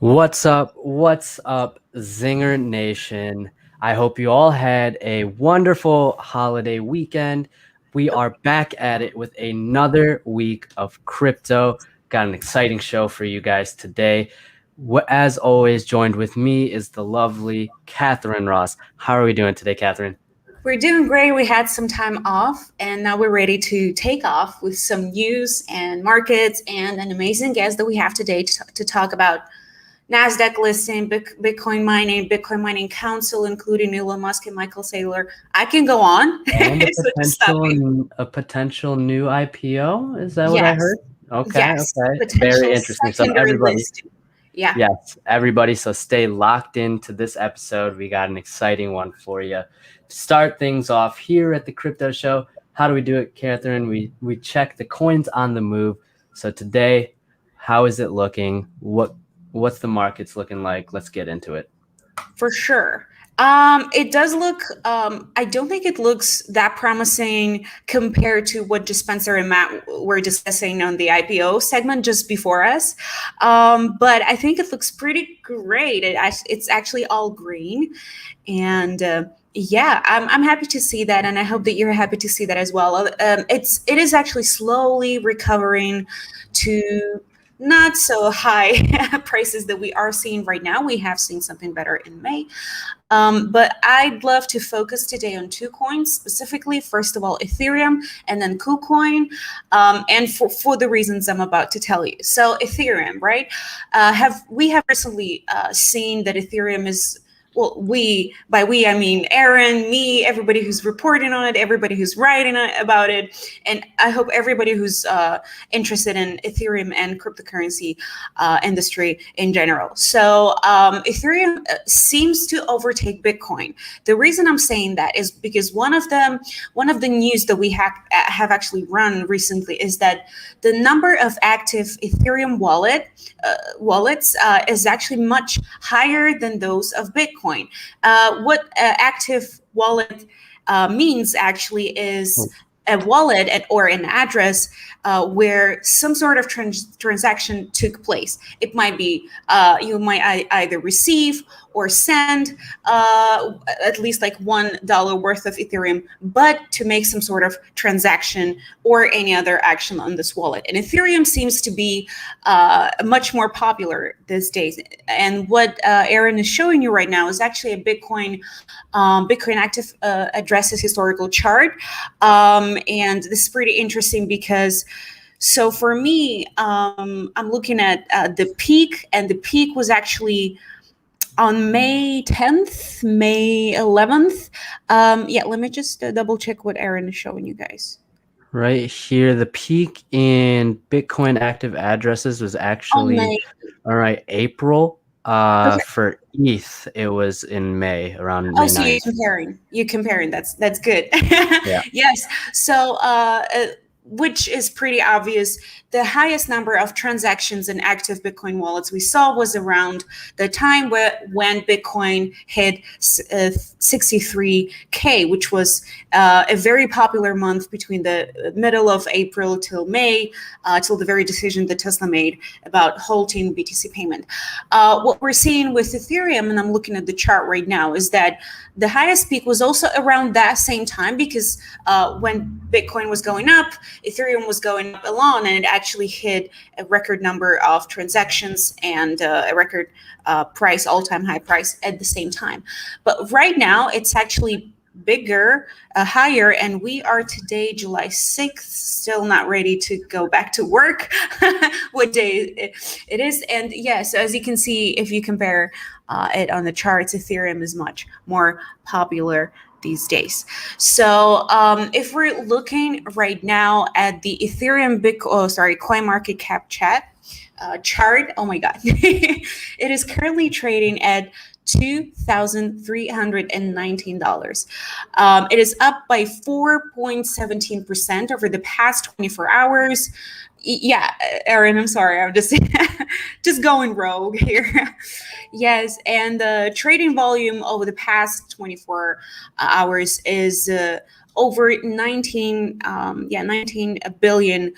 What's up? What's up, Zinger Nation? I hope you all had a wonderful holiday weekend. We are back at it with another week of crypto. Got an exciting show for you guys today. As always, joined with me is the lovely Catherine Ross. How are we doing today, Catherine? We're doing great. We had some time off, and now we're ready to take off with some news and markets and an amazing guest that we have today to talk about Nasdaq listing, Bitcoin mining council, including Elon Musk and Michael Saylor. I can go on. And a potential new IPO. Is that what I heard? Okay. Yes. Okay. Very interesting. So everybody, listing. Yeah. yes, everybody. So stay locked into this episode. We got an exciting one for you. To start things off here at the Crypto Show, how do we do it, Catherine? We check the coins on the move. So today, how is it looking? What's the markets looking like? Let's get into it. For sure. It does look, I don't think it looks that promising compared to what Spencer and Matt were discussing on the IPO segment just before us. But I think it looks pretty great. It's actually all green. And yeah, I'm happy to see that. And I hope that you're happy to see that as well. It is actually slowly recovering to not so high prices that we are seeing right now. We have seen something better in May. But I'd love to focus today on two coins specifically. First of all, Ethereum, and then Kucoin, and for the reasons I'm about to tell you. So Ethereum, right? We have recently seen that Ethereum is, well, by we, I mean Aaron, me, everybody who's reporting on it, everybody who's writing about it, and I hope everybody who's interested in Ethereum and cryptocurrency industry in general. So Ethereum seems to overtake Bitcoin. The reason I'm saying that is because one of the news that we have actually run recently is that the number of active Ethereum wallets is actually much higher than those of Bitcoin. What active wallet means actually is a wallet or an address where some sort of transaction took place. It might be you might either receive or send at least like $1 worth of Ethereum, but to make some sort of transaction or any other action on this wallet. And Ethereum seems to be much more popular these days. And what Aaron is showing you right now is actually a Bitcoin active addresses historical chart. And this is pretty interesting because, so for me, I'm looking at the peak, and the peak was actually on May 10th, May 11th. Yeah, let me just double check what Aaron is showing you guys. Right here, the peak in Bitcoin active addresses was actually, all right, April. Okay. For ETH, it was in May, around May 9th. So you're comparing. That's good. Yeah. Yes. So, which is pretty obvious. The highest number of transactions in active Bitcoin wallets we saw was around the time when Bitcoin hit 63K, which was a very popular month between the middle of April till May, till the very decision that Tesla made about halting BTC payment. What we're seeing with Ethereum, and I'm looking at the chart right now, is that the highest peak was also around that same time, because when Bitcoin was going up, Ethereum was going up along, and it actually hit a record number of transactions and a record price, all-time high price at the same time. But right now, it's actually bigger, higher, and we are today, July 6th, still not ready to go back to work. What day it is. And yeah, so as you can see, if you compare it on the charts, Ethereum is much more popular these days. So if we're looking right now at the Ethereum coin market cap chart, oh my God, it is currently trading at $2,319. It is up by 4.17% over the past 24 hours. Yeah, Aaron, I'm sorry, I'm just just going rogue here. Yes, and the trading volume over the past 24 hours is over 19 billion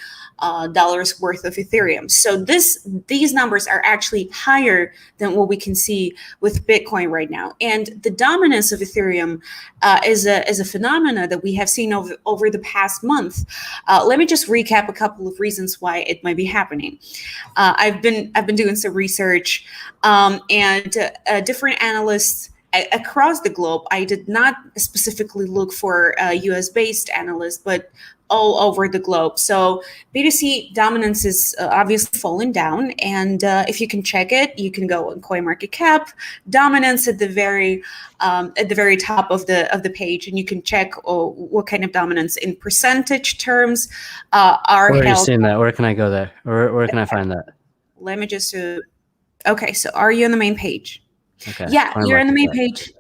dollars worth of Ethereum. So these numbers are actually higher than what we can see with Bitcoin right now. And the dominance of Ethereum is a phenomena that we have seen over the past month. Let me just recap a couple of reasons why it might be happening. I've been doing some research, and different analysts across the globe. I did not specifically look for US-based analysts, but all over the globe. So BTC dominance is obviously falling down, and if you can check it, you can go on CoinMarketCap. Dominance at the very top of the page, and you can check what kind of dominance in percentage terms are Where are you held. seeing that? Where can I go there? Where can I find that? Let me just. Okay, so are you on the main page? Okay. Yeah, you're on the main CoinMarketCap. page.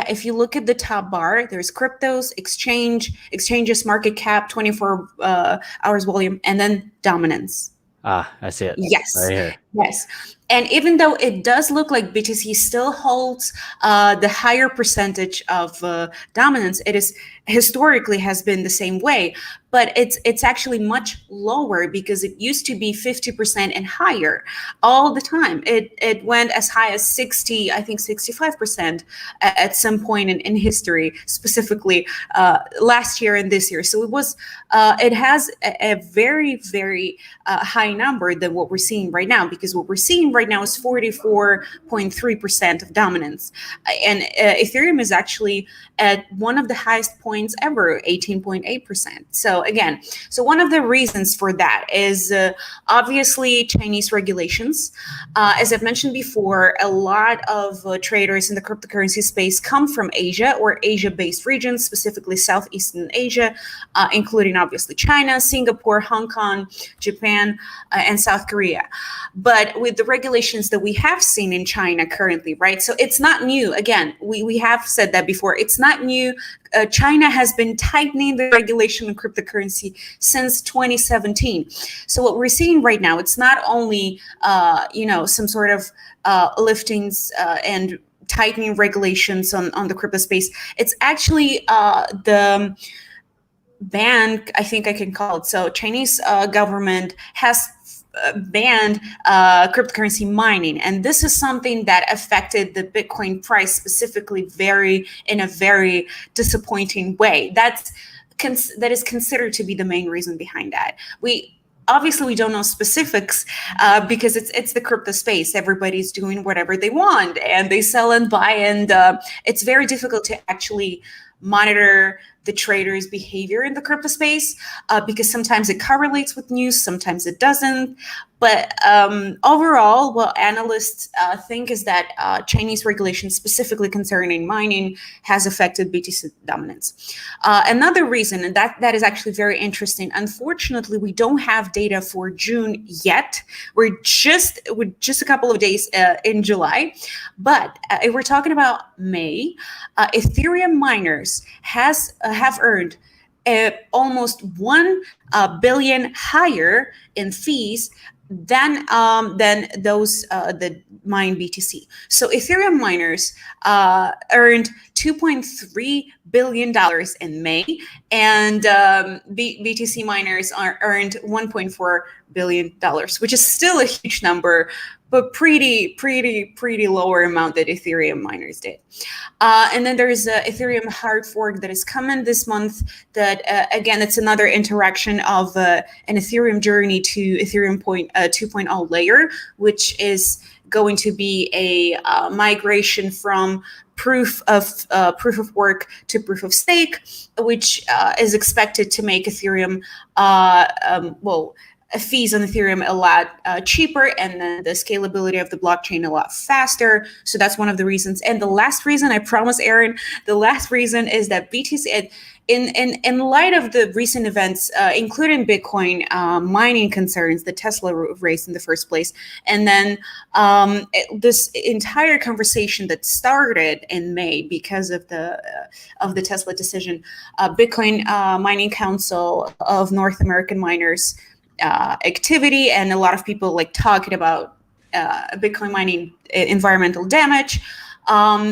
If you look at the top bar, there's cryptos, exchanges, market cap, 24 hours volume, and then dominance. I see it. Yes. Right here. Yes. And even though it does look like BTC still holds the higher percentage of dominance, it is historically has been the same way, but it's actually much lower because it used to be 50% and higher all the time. It went as high as 60, I think 65% at some point in history, specifically last year and this year. So it has a very, very high number than what we're seeing right now, because what we're seeing right now is 44.3% of dominance. And Ethereum is actually at one of the highest points ever, 18.8%. So again, one of the reasons for that is obviously Chinese regulations. As I've mentioned before, a lot of traders in the cryptocurrency space come from Asia or Asia-based regions, specifically Southeastern Asia, including obviously China, Singapore, Hong Kong, Japan, and South Korea. But with the regulations that we have seen in China currently, right? So it's not new. Again, we have said that before. It's not new. China has been tightening the regulation on cryptocurrency since 2017. So what we're seeing right now, it's not only some sort of liftings and tightening regulations on the crypto space. It's actually the ban, I think I can call it. So Chinese government has banned cryptocurrency mining, and this is something that affected the Bitcoin price specifically in a very disappointing way. That is considered to be the main reason behind that. Obviously, we don't know specifics because it's the crypto space. Everybody's doing whatever they want, and they sell and buy, and it's very difficult to actually monitor the traders' behavior in the crypto space because sometimes it correlates with news, sometimes it doesn't. But overall, what analysts think is that Chinese regulations, specifically concerning mining, has affected BTC dominance. Another reason, and that is actually very interesting, unfortunately, we don't have data for June yet. We're just a couple of days in July. But if we're talking about May, Ethereum miners have earned almost 1 billion higher in fees than those that mine BTC. So Ethereum miners earned $2.3 billion in May, and BTC miners earned $1.4 billion, which is still a huge number, but pretty lower amount that Ethereum miners did. And then there's a Ethereum hard fork that is coming this month that, again, it's another interaction of an Ethereum journey to Ethereum 2.0 layer, which is going to be a migration from proof of work to proof of stake, which is expected to make Ethereum fees on Ethereum a lot cheaper, and then the scalability of the blockchain a lot faster. So that's one of the reasons. And the last reason, I promise, Aaron, the last reason is that BTC, in light of the recent events, including Bitcoin mining concerns that Tesla raised in the first place, and then this entire conversation that started in May because of the Tesla decision, Bitcoin Mining Council of North American Miners activity, and a lot of people talking about Bitcoin mining environmental damage.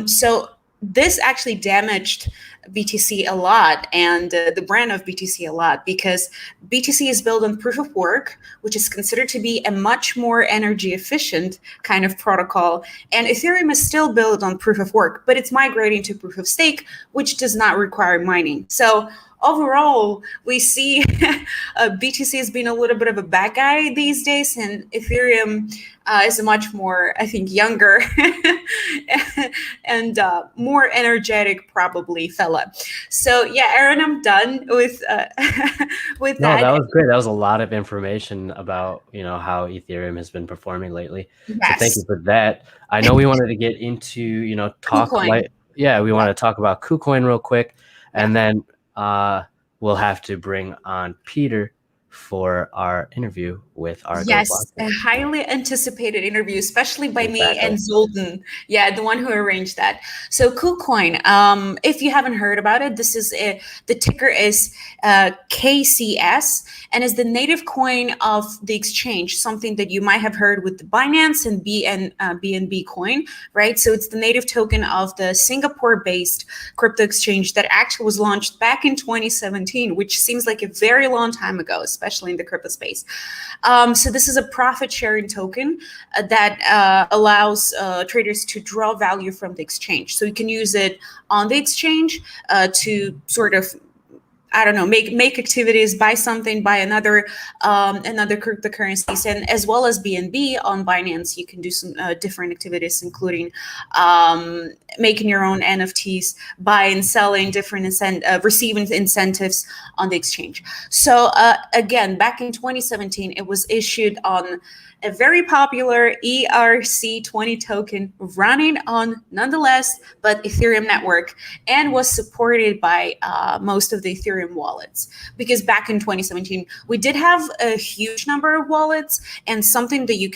So this actually damaged BTC a lot and the brand of BTC a lot, because BTC is built on proof of work, which is considered to be a much more energy efficient kind of protocol. And Ethereum is still built on proof of work, but it's migrating to proof of stake, which does not require mining. So overall, we see BTC has been a little bit of a bad guy these days, and Ethereum is a much more, I think, younger and more energetic, probably, fella. So yeah, Aaron, I'm done with with No, that. that was great. That was a lot of information about, how Ethereum has been performing lately. So thank you Yes, for that. I know we wanted to get into, talk KuCoin. like, yeah, we want to talk about KuCoin real quick, Yeah. and then we'll have to bring on Peter for our interview with Argo Yes, blockchain. a highly anticipated interview, especially by me Exactly. and Zoltan. Yeah, the one who arranged that. So KuCoin, if you haven't heard about it, the ticker is KCS, and is the native coin of the exchange, something that you might have heard with the Binance and BNB coin, right? So it's the native token of the Singapore-based crypto exchange that actually was launched back in 2017, which seems like a very long time ago, especially in the crypto space. So this is a profit sharing token that allows traders to draw value from the exchange. So you can use it on the exchange to sort of, I don't know, make activities, buy something, buy another cryptocurrencies, and as well as BNB on Binance, you can do some different activities, including making your own NFTs, buying, selling, receiving incentives on the exchange. So again, back in 2017, it was issued on a very popular ERC20 token running on, nonetheless, but Ethereum network, and was supported by most of the Ethereum wallets. Because back in 2017, we did have a huge number of wallets and something that you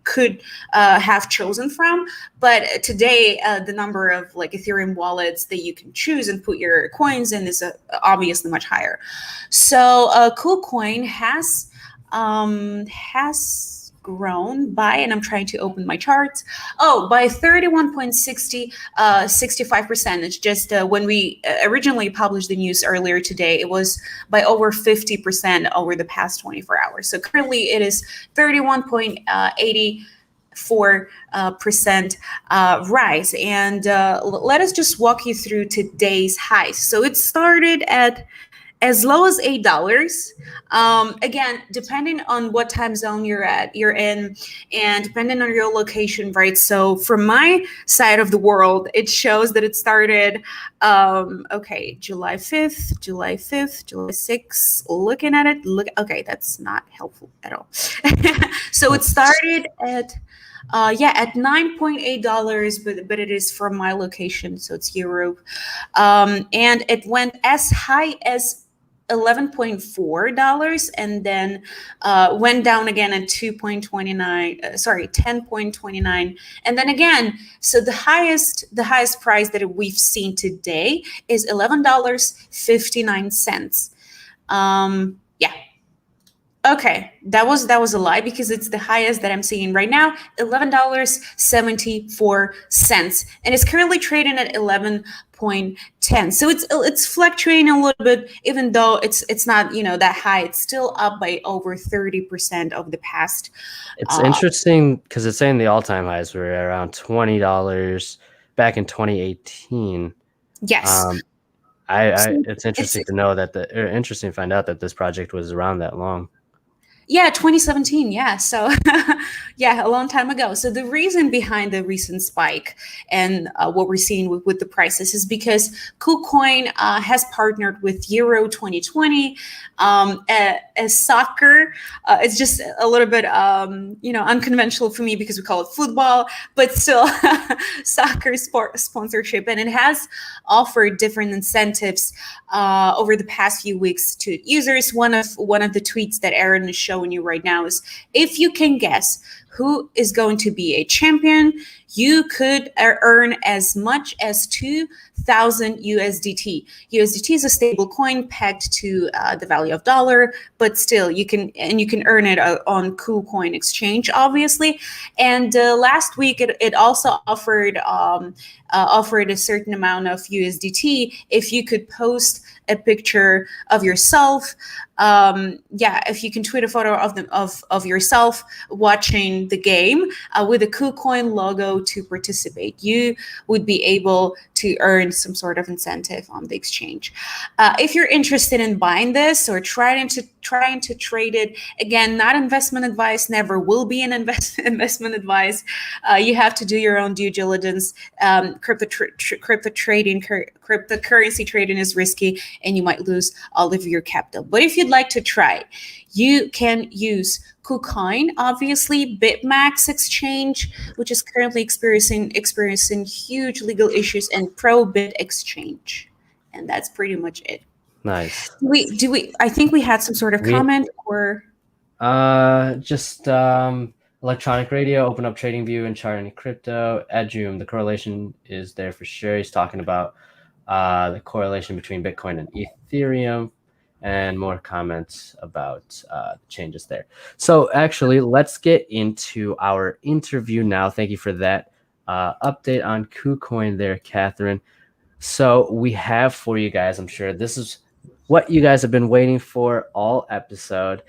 could have chosen from. But today, the number of like Ethereum wallets that you can choose and put your coins in is obviously much higher. So KuCoin has grown by, and I'm trying to open my charts. Oh, by 65%. It's just when we originally published the news earlier today, it was by over 50% over the past 24 hours. So currently it is 31.84% rise. And let us just walk you through today's highs. So it started at as low as $8. Again, depending on what time zone you're in, and depending on your location, right? So from my side of the world, it shows that it started, July 5th, July 6th, looking at it, okay, that's not helpful at all. So it started at $9.8, but it is from my location, so it's Europe. And it went as high as $11.4, and then went down again at 10.29, and then again. So the highest price that we've seen today is $11.59. Yeah. Okay, that was a lie, because it's the highest that I'm seeing right now, $11.74, and it's currently trading at 11.10. So it's fluctuating a little bit, even though it's not that high. It's still up by over 30% of the past. It's interesting because it's saying the all-time highs were around $20 back in 2018. Yes. It's interesting to know that interesting to find out that this project was around that long. Yeah, 2017. Yeah. So, yeah, a long time ago. So the reason behind the recent spike and what we're seeing with the prices is because KuCoin has partnered with Euro 2020, a soccer. It's just a little bit, unconventional for me because we call it football, but still soccer sport sponsorship. And it has offered different incentives over the past few weeks to users. One of the tweets that Aaron is showing you right now is, if you can guess who is going to be a champion, you could earn as much as 2,000 USDT. USDT is a stable coin pegged to the value of dollar, but still you can earn it on Kucoin exchange, obviously. And last week it also offered a certain amount of USDT if you could post a picture of yourself. If you can tweet a photo of yourself watching the game with a Kucoin logo to participate, you would be able to earn some sort of incentive on the exchange. If you're interested in buying this or trying to trade it, again, not investment advice, never will be an investment advice. You have to do your own due diligence. Cryptocurrency trading is risky and you might lose all of your capital. But if you'd like to try, you can use Kucoin, obviously, BitMax exchange, which is currently experiencing huge legal issues, and Probit exchange. And that's pretty much it. Nice. Do we I think we had some sort of comment or electronic radio, open up trading view and chart in crypto. Adjum, the correlation is there for sure. He's talking about the correlation between Bitcoin and Ethereum, and more comments about the changes there. So actually, let's get into our interview now. Thank you for that update on Kucoin there, Catherine. So we have for you guys, I'm sure this is what you guys have been waiting for all episode.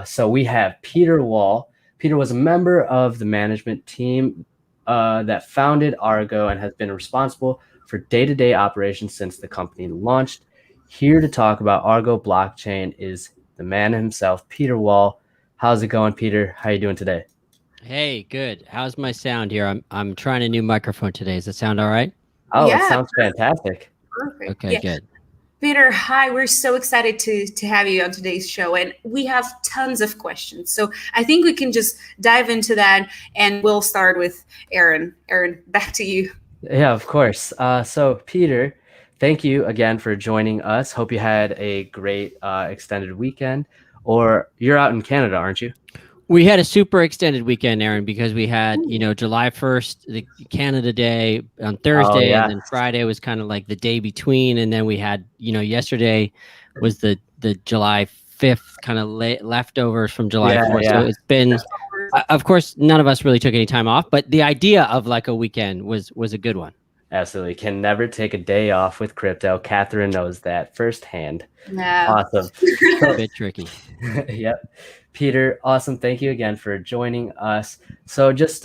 So we have Peter Wall. Peter was a member of the management team that founded Argo and has been responsible for day-to-day operations since the company launched. Here to talk about Argo blockchain is the man himself, Peter Wall. How's it going, Peter? How you doing today? Hey, good. How's my sound here? I'm trying a new microphone today. Does that sound all right? Oh, yeah, it sounds fantastic. Perfect. Okay, good. Peter, hi. We're so excited to have you on today's show, and we have tons of questions. So I think we can just dive into that, and we'll start with Aaron. Aaron, back to you. Yeah, of course. So Peter, thank you again for joining us. Hope you had a great extended weekend. Or you're out in Canada, aren't you? We had a super extended weekend, Aaron, because we had, July 1st, the Canada Day on Thursday, and then Friday was kind of like the day between. And then we had, yesterday was the July 5th kind of leftovers from July 4th. Yeah. So it's been, of course, none of us really took any time off, but the idea of like a weekend was a good one. Absolutely. Can never take a day off with crypto. Catherine knows that firsthand. No. Awesome. A bit tricky. Yep. Peter, awesome. Thank you again for joining us. So just,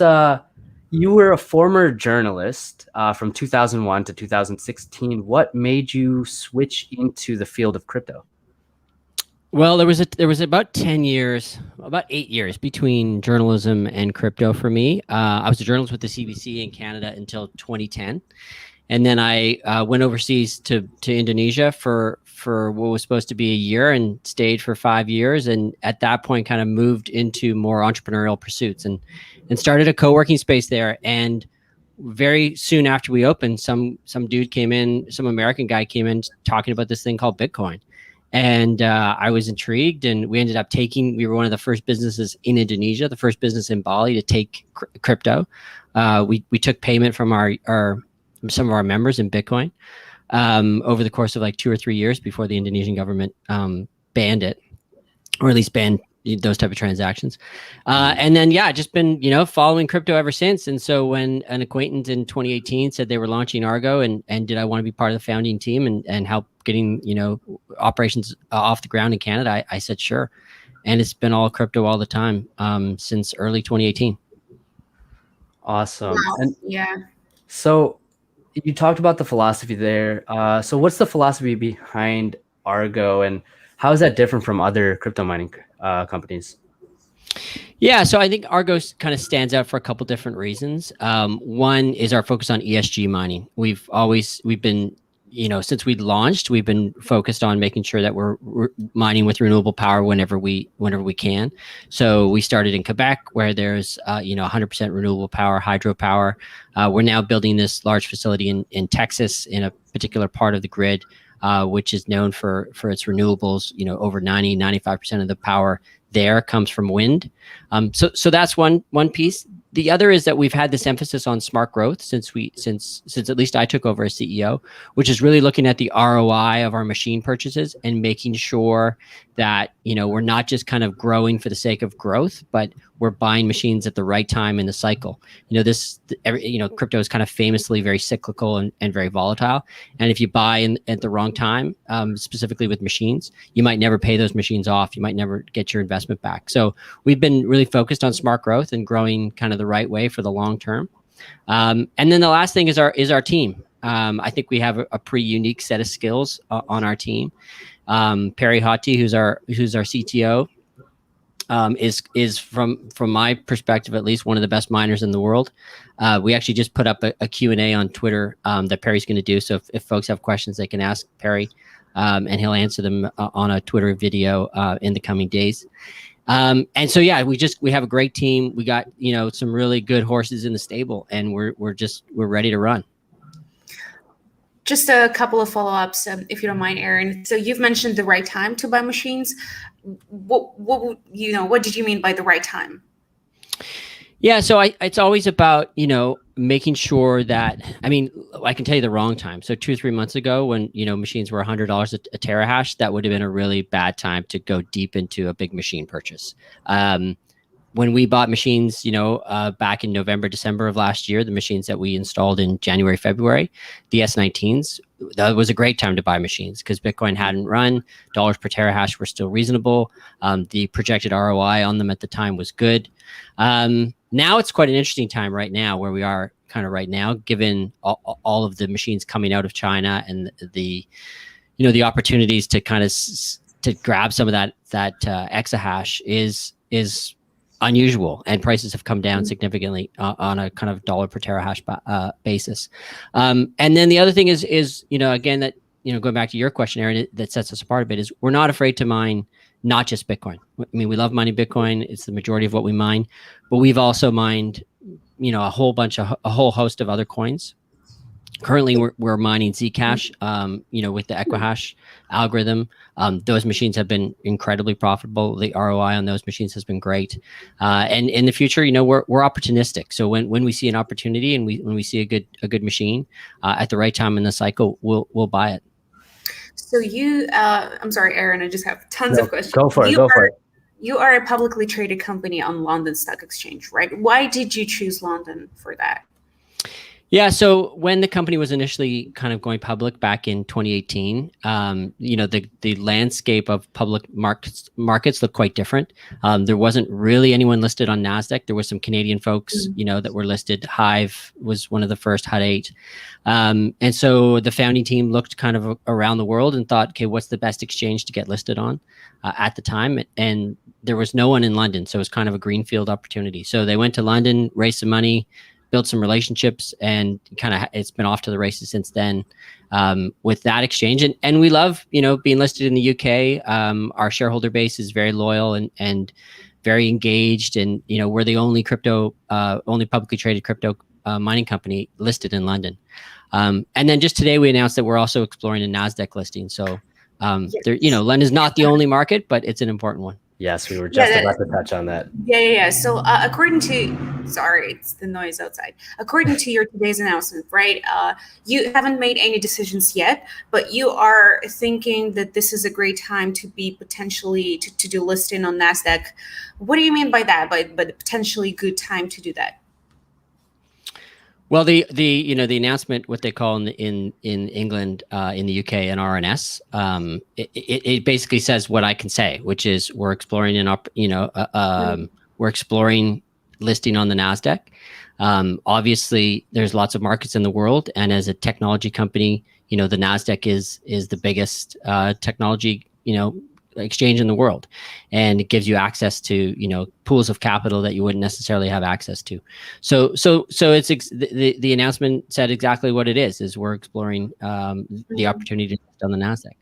you were a former journalist from 2001 to 2016. What made you switch into the field of crypto? Well, there was about 10 years, about 8 years between journalism and crypto for me. I was a journalist with the CBC in Canada until 2010. And then I went overseas to Indonesia for what was supposed to be a year and stayed for 5 years. And at that point kind of moved into more entrepreneurial pursuits and started a co-working space there. And very soon after we opened, some dude came in, some American guy came in talking about this thing called Bitcoin. And I was intrigued, and we ended up we were one of the first businesses in Indonesia, the first business in Bali to take crypto. We took payment from some of our members in Bitcoin over the course of like 2 or 3 years before the Indonesian government banned it, or at least banned those type of transactions. And then, just been, following crypto ever since. And so when an acquaintance in 2018 said they were launching Argo and did I want to be part of the founding team and help getting, operations off the ground in Canada, I said, sure. And it's been all crypto all the time since early 2018. Awesome. Wow. And yeah. So you talked about the philosophy there. So what's the philosophy behind Argo, and how is that different from other crypto mining companies? Yeah, so I think Argo kind of stands out for a couple different reasons. One is our focus on ESG mining. We've been, since we launched, we've been focused on making sure that we're mining with renewable power whenever we can. So we started in Quebec, where there's 100% renewable power, hydropower. We're now building this large facility in Texas, in a particular part of the grid, which is known for its renewables. Over 95% of the power there comes from wind. So that's one piece. The other is that we've had this emphasis on smart growth since at least I took over as CEO, which is really looking at the ROI of our machine purchases and making sure that we're not just kind of growing for the sake of growth, but we're buying machines at the right time in the cycle. Crypto is kind of famously very cyclical and very volatile. And if you buy at the wrong time, specifically with machines, you might never pay those machines off. You might never get your investment back. So we've been really focused on smart growth and growing kind of the right way for the long term. And then the last thing is our team. I think we have a pretty unique set of skills on our team. Perry Hottie, who's our CTO, is from my perspective, at least, one of the best miners in the world. We actually just put up a Q&A on Twitter that Perry's going to do. So if folks have questions, they can ask Perry, and he'll answer them on a Twitter video in the coming days. And so, yeah, we have a great team. We got, some really good horses in the stable, and we're ready to run. Just a couple of follow-ups, if you don't mind, Aaron. So you've mentioned the right time to buy machines. What did you mean by the right time? Yeah, so it's always about, making sure that, I can tell you the wrong time. So 2 or 3 months ago when, machines were $100 a terahash, that would have been a really bad time to go deep into a big machine purchase. When we bought machines, back in November, December of last year, the machines that we installed in January, February, the S19s, that was a great time to buy machines because Bitcoin hadn't run, dollars per terahash were still reasonable. The projected ROI on them at the time was good. Now it's quite an interesting time right now where we are kind of right now, given all of the machines coming out of China and the opportunities to kind of to grab some of that exahash is unusual, and prices have come down significantly on a kind of dollar per terahash basis. And then the other thing is again, that going back to your question, Aaron, that sets us apart a bit is we're not afraid to mine not just Bitcoin. We love mining Bitcoin; it's the majority of what we mine, but we've also mined a whole host of other coins. Currently, we're mining Zcash, with the Equihash algorithm. Those machines have been incredibly profitable. The ROI on those machines has been great. And in the future, we're opportunistic. So when we see an opportunity and when we see a good machine at the right time in the cycle, we'll buy it. So I'm sorry, Aaron, I just have tons of questions. Go for it. You are a publicly traded company on London Stock Exchange, right? Why did you choose London for that? Yeah, so when the company was initially kind of going public back in 2018, the landscape of public markets looked quite different. There wasn't really anyone listed on Nasdaq. There were some Canadian folks, that were listed. Hive was one of the first, Hut 8. And so the founding team looked kind of around the world and thought, okay, what's the best exchange to get listed on at the time? And there was no one in London, so it was kind of a greenfield opportunity. So they went to London, raised some money, built some relationships, and kind of it's been off to the races since then with that exchange. And we love, being listed in the UK. Our shareholder base is very loyal and very engaged. And, we're the only publicly traded crypto mining company listed in London. And then just today we announced that we're also exploring a Nasdaq listing. So, London's not the only market, but it's an important one. Yes, we were just about to touch on that. Yeah. So according to, sorry, it's the noise outside. According to your today's announcement, right, you haven't made any decisions yet, but you are thinking that this is a great time to be potentially to do listing on Nasdaq. What do you mean by that? By potentially good time to do that? Well, the announcement, what they call in England, in the UK, an RNS, it basically says what I can say, which is we're exploring we're exploring listing on the Nasdaq. Obviously, there's lots of markets in the world, and as a technology company, the Nasdaq is the biggest technology exchange in the world, and it gives you access to pools of capital that you wouldn't necessarily have access to. So it's the announcement said exactly what it is we're exploring the opportunity to list on the Nasdaq.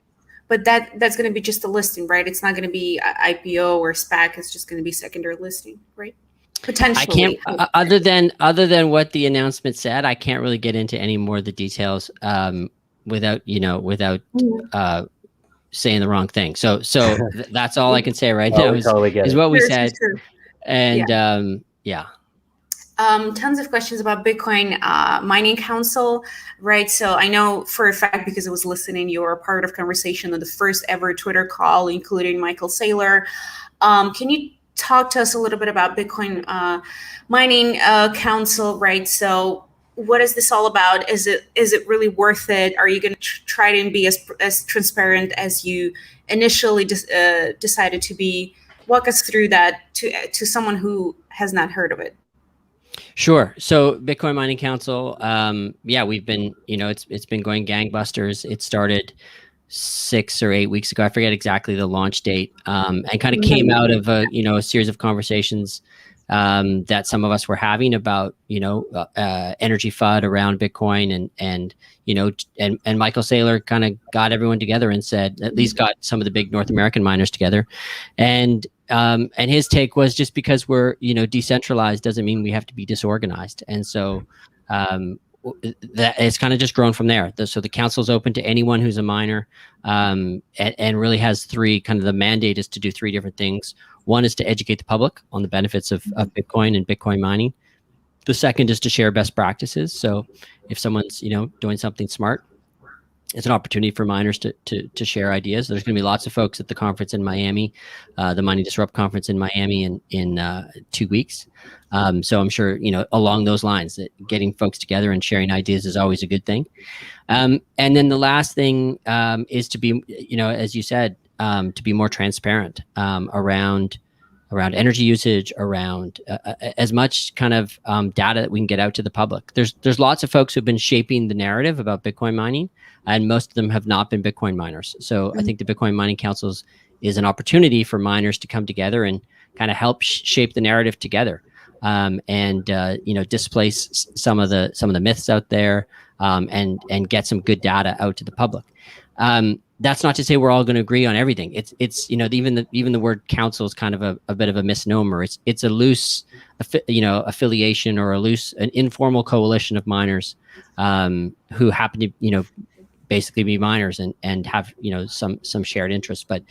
But that's going to be just a listing, right? It's not going to be IPO or SPAC. It's just going to be secondary listing, right? Potentially. I can't other than what the announcement said. I can't really get into any more of the details. saying the wrong thing. So that's all I can say right now we totally get is it. what we Sure, said. sure. And Tons of questions about Bitcoin Mining Council, right? So I know for a fact, because I was listening, you were a part of conversation on the first ever Twitter call, including Michael Saylor. Can you talk to us a little bit about Bitcoin Mining Council, right? So what is this all about? Is it really worth it? Are you going to try and be as transparent as you initially decided to be? Walk us through that to someone who has not heard of it. Sure. So Bitcoin Mining Council, we've been, it's been going gangbusters. It started 6 or 8 weeks ago. I forget exactly the launch date, and kind of came out of a series of conversations that some of us were having about energy FUD around Bitcoin, and Michael Saylor kind of got everyone together and said, at least got some of the big North American miners together, and his take was, just because we're decentralized doesn't mean we have to be disorganized, and so that it's kind of just grown from there. So the council is open to anyone who's a miner, and really has three, kind of the mandate is to do three different things. One is to educate the public on the benefits of Bitcoin and Bitcoin mining. The second is to share best practices. So if someone's doing something smart, it's an opportunity for miners to share ideas. There's going to be lots of folks at the conference in Miami, the Money Disrupt conference in Miami in 2 weeks. So I'm sure, along those lines, that getting folks together and sharing ideas is always a good thing. And then the last thing is to be, as you said, to be more transparent around energy usage, around as much kind of data that we can get out to the public. There's lots of folks who've been shaping the narrative about Bitcoin mining, and most of them have not been Bitcoin miners. So I think the Bitcoin Mining Councils is an opportunity for miners to come together and kind of help shape the narrative together, and displace some of the myths out there, and get some good data out to the public. That's not to say we're all going to agree on everything. It's even the word council is kind of a bit of a misnomer. It's a loose affiliation, or an informal coalition of miners who happen to basically be miners and have some shared interests, but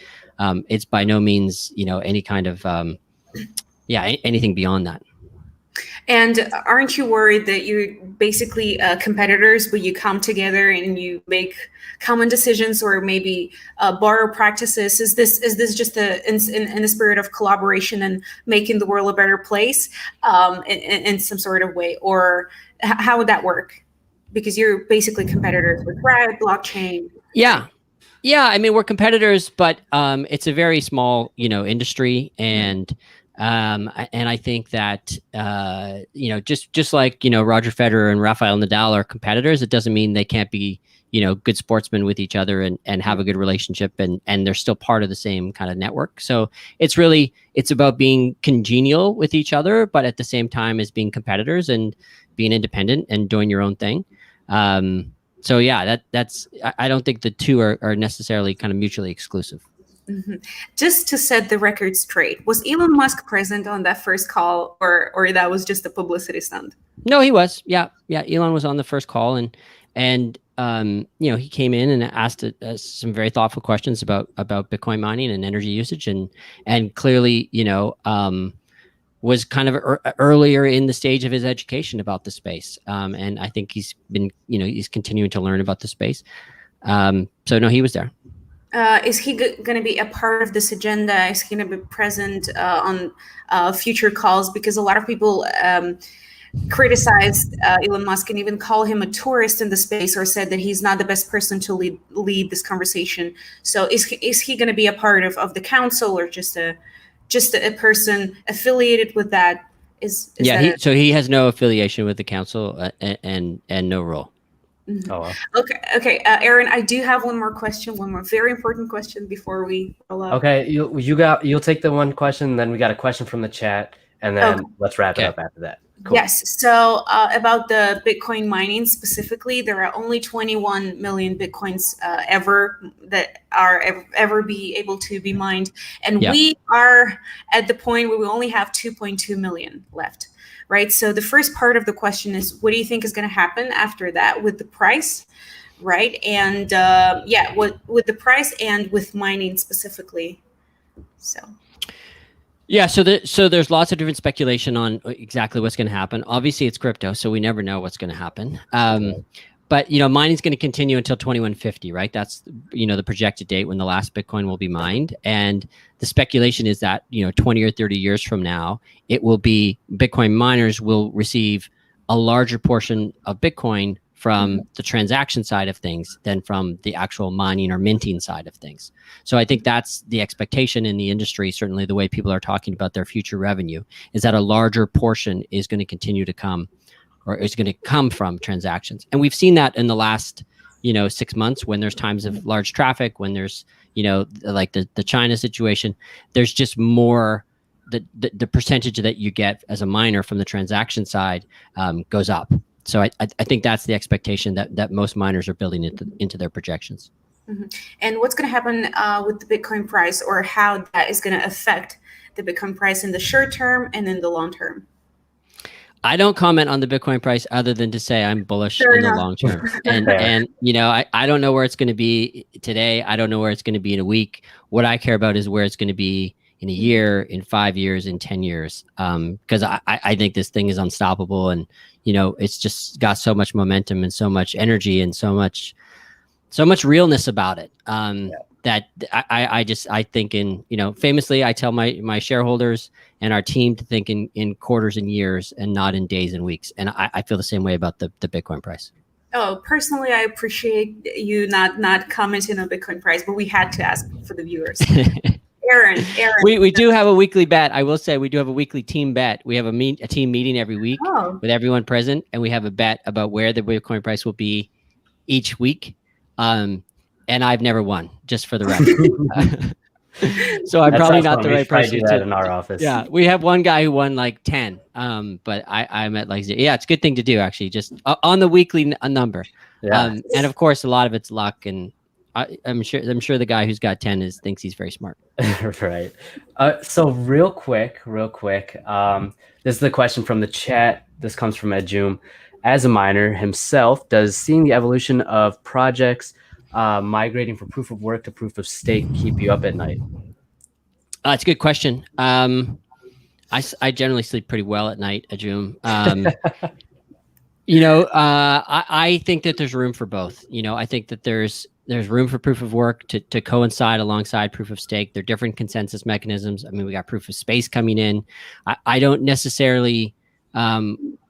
it's by no means any kind of anything beyond that. And aren't you worried that you're basically competitors, but you come together and you make common decisions, or maybe borrow practices? Is this just in the spirit of collaboration and making the world a better place in some sort of way, or how would that work? Because you're basically competitors with Riot, blockchain. Yeah. I mean, we're competitors, but it's a very small industry, and I think that just like Roger Federer and Rafael Nadal are competitors, it doesn't mean they can't be good sportsmen with each other and have a good relationship, and they're still part of the same kind of network. So it's about being congenial with each other, but at the same time as being competitors and being independent and doing your own thing. So yeah, that's I don't think the two are necessarily kind of mutually exclusive. Mm-hmm. Just to set the record straight, was Elon Musk present on that first call, or that was just a publicity stunt? No, he was. Yeah. Elon was on the first call, and he came in and asked some very thoughtful questions about Bitcoin mining and energy usage, and clearly was kind of earlier in the stage of his education about the space, and I think he's been he's continuing to learn about the space. So no, he was there. Is he going to be a part of this agenda? Is he going to be present on future calls? Because a lot of people criticized Elon Musk and even call him a tourist in the space, or said that he's not the best person to lead this conversation. So is he going to be a part of the council, or just a person affiliated with that? So he has no affiliation with the council and no role. Mm-hmm. Oh, wow. Okay. Aaron, I do have one more very important question before we roll up. Okay, you'll take the one question, then we got a question from the chat, and then let's wrap it up after that. Cool. Yes. So about the Bitcoin mining specifically, there are only 21 million Bitcoins that are ever be able to be mined, and we are at the point where we only have 2.2 million left. Right. So the first part of the question is, what do you think is going to happen after that with the price? right? And with the price and with mining specifically. So. Yeah, so there's lots of different speculation on exactly what's going to happen. Obviously, it's crypto, so we never know what's going to happen. But mining's going to continue until 2150, right? That's the projected date when the last Bitcoin will be mined. And the speculation is that 20 or 30 years from now, it will be Bitcoin miners will receive a larger portion of Bitcoin from the transaction side of things than from the actual mining or minting side of things. So I think that's the expectation in the industry, certainly the way people are talking about their future revenue, is that a larger portion is going to continue to come, or is going to come from transactions. And we've seen that in the last 6 months when there's times of large traffic, when there's like the China situation, there's just more, the percentage that you get as a miner from the transaction side goes up. So I think that's the expectation that most miners are building into their projections. Mm-hmm. And what's going to happen with the Bitcoin price, or how that is going to affect the Bitcoin price in the short term and in the long term? I don't comment on the Bitcoin price other than to say I'm bullish in the long term. And I don't know where it's going to be today. I don't know where it's going to be in a week. What I care about is where it's going to be in a year, in 5 years, in 10 years. Because I think this thing is unstoppable, and it's just got so much momentum and so much energy and so much realness about it. That I think in, famously, I tell my shareholders and our team to think in quarters and years and not in days and weeks. And I feel the same way about the Bitcoin price. Oh, personally, I appreciate you not commenting on Bitcoin price, but we had to ask for the viewers. Aaron. We do have a weekly bet. I will say we do have a weekly team bet. We have a team meeting every week with everyone present, and we have a bet about where the Bitcoin price will be each week. And I've never won, just for the record. So I'm probably not the right person to do that in our office. Yeah, we have one guy who won like 10, but I'm at like 0. Yeah, it's a good thing to do, actually, just on the weekly number. Yeah. And of course, a lot of it's luck, and I'm sure the guy who's got 10 thinks he's very smart. Right. So real quick, this is the question from the chat. This comes from Edjum. As a miner himself, does seeing the evolution of projects migrating from proof of work to proof of stake keep you up at night? It's a good question. I generally sleep pretty well at night, Edjum. I think that there's room for both. I think that there's room for proof of work to coincide alongside proof of stake. There are different consensus mechanisms. I mean, we got proof of space coming in. I don't necessarily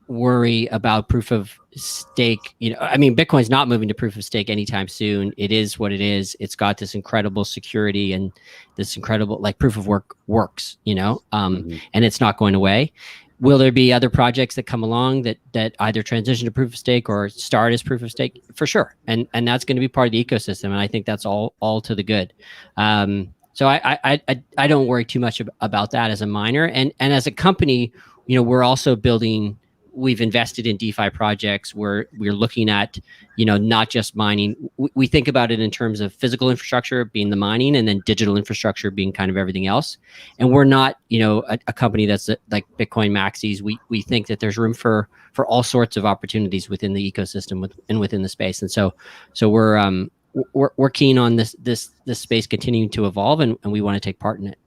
worry about proof of stake. Bitcoin's not moving to proof of stake anytime soon. It is what it is. It's got this incredible security and this incredible, like, proof of work works, and it's not going away. Will there be other projects that come along that either transition to proof of stake or start as proof of stake? For sure. And that's going to be part of the ecosystem. And I think that's all to the good. So I don't worry too much about that as a miner. And as a company, we're also building. We've invested in DeFi projects where we're looking at, not just mining. We think about it in terms of physical infrastructure being the mining, and then digital infrastructure being kind of everything else. And we're not, a company that's like Bitcoin maxis. We think that there's room for all sorts of opportunities within the ecosystem and within the space. And so we're keen on this space continuing to evolve, and we want to take part in it.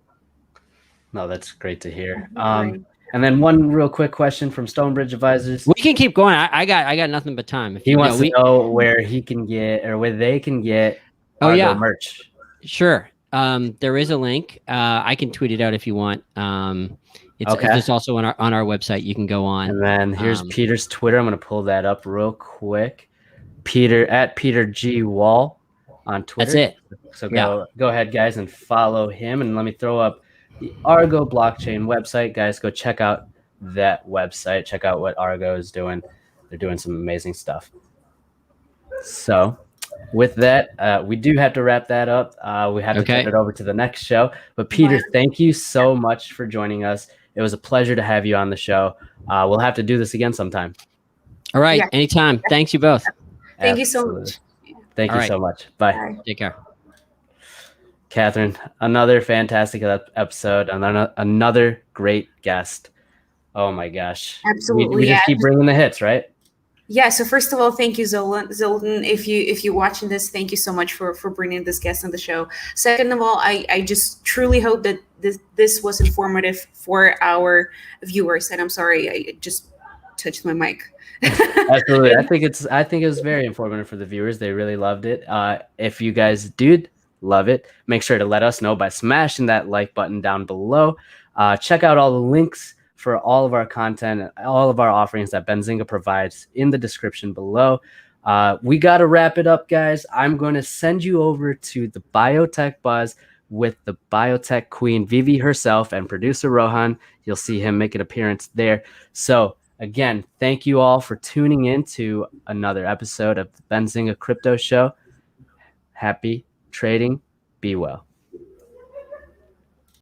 No, that's great to hear. And then one real quick question from Stonebridge Advisors. We can keep going. I got nothing but time. He wants to know where he can get, or where they can get Argo merch. Sure. There is a link. I can tweet it out if you want. It's also on our website. You can go on. And then here's Peter's Twitter. I'm going to pull that up real quick. Peter at Peter G Wall on Twitter. That's it. So go ahead, guys, and follow him. And let me throw up the Argo blockchain website. Guys, go check out that website. Check out what Argo is doing. They're doing some amazing stuff. So with that, we do have to wrap that up. We have to turn it over to the next show. But Peter, thank you so much for joining us. It was a pleasure to have you on the show. We'll have to do this again sometime. All right. Anytime. Thanks you both. Thank you so much. Thank you so much. Bye. Take care. Catherine, another fantastic episode, another great guest. Oh my gosh. Absolutely. We just keep bringing the hits, right? Yeah, so first of all, thank you, Zoltan. If you're watching this, thank you so much for bringing this guest on the show. Second of all, I just truly hope that this was informative for our viewers. And I'm sorry, I just touched my mic. Absolutely. I think it was very informative for the viewers. They really loved it. If you guys did love it, make sure to let us know by smashing that like button down below. Check out all the links for all of our content, all of our offerings that Benzinga provides in the description below. We got to wrap it up, guys. I'm going to send you over to the Biotech Buzz with the biotech queen, Vivi herself, and producer Rohan. You'll see him make an appearance there. So again, thank you all for tuning in to another episode of the Benzinga Crypto Show. Happy trading. Be well.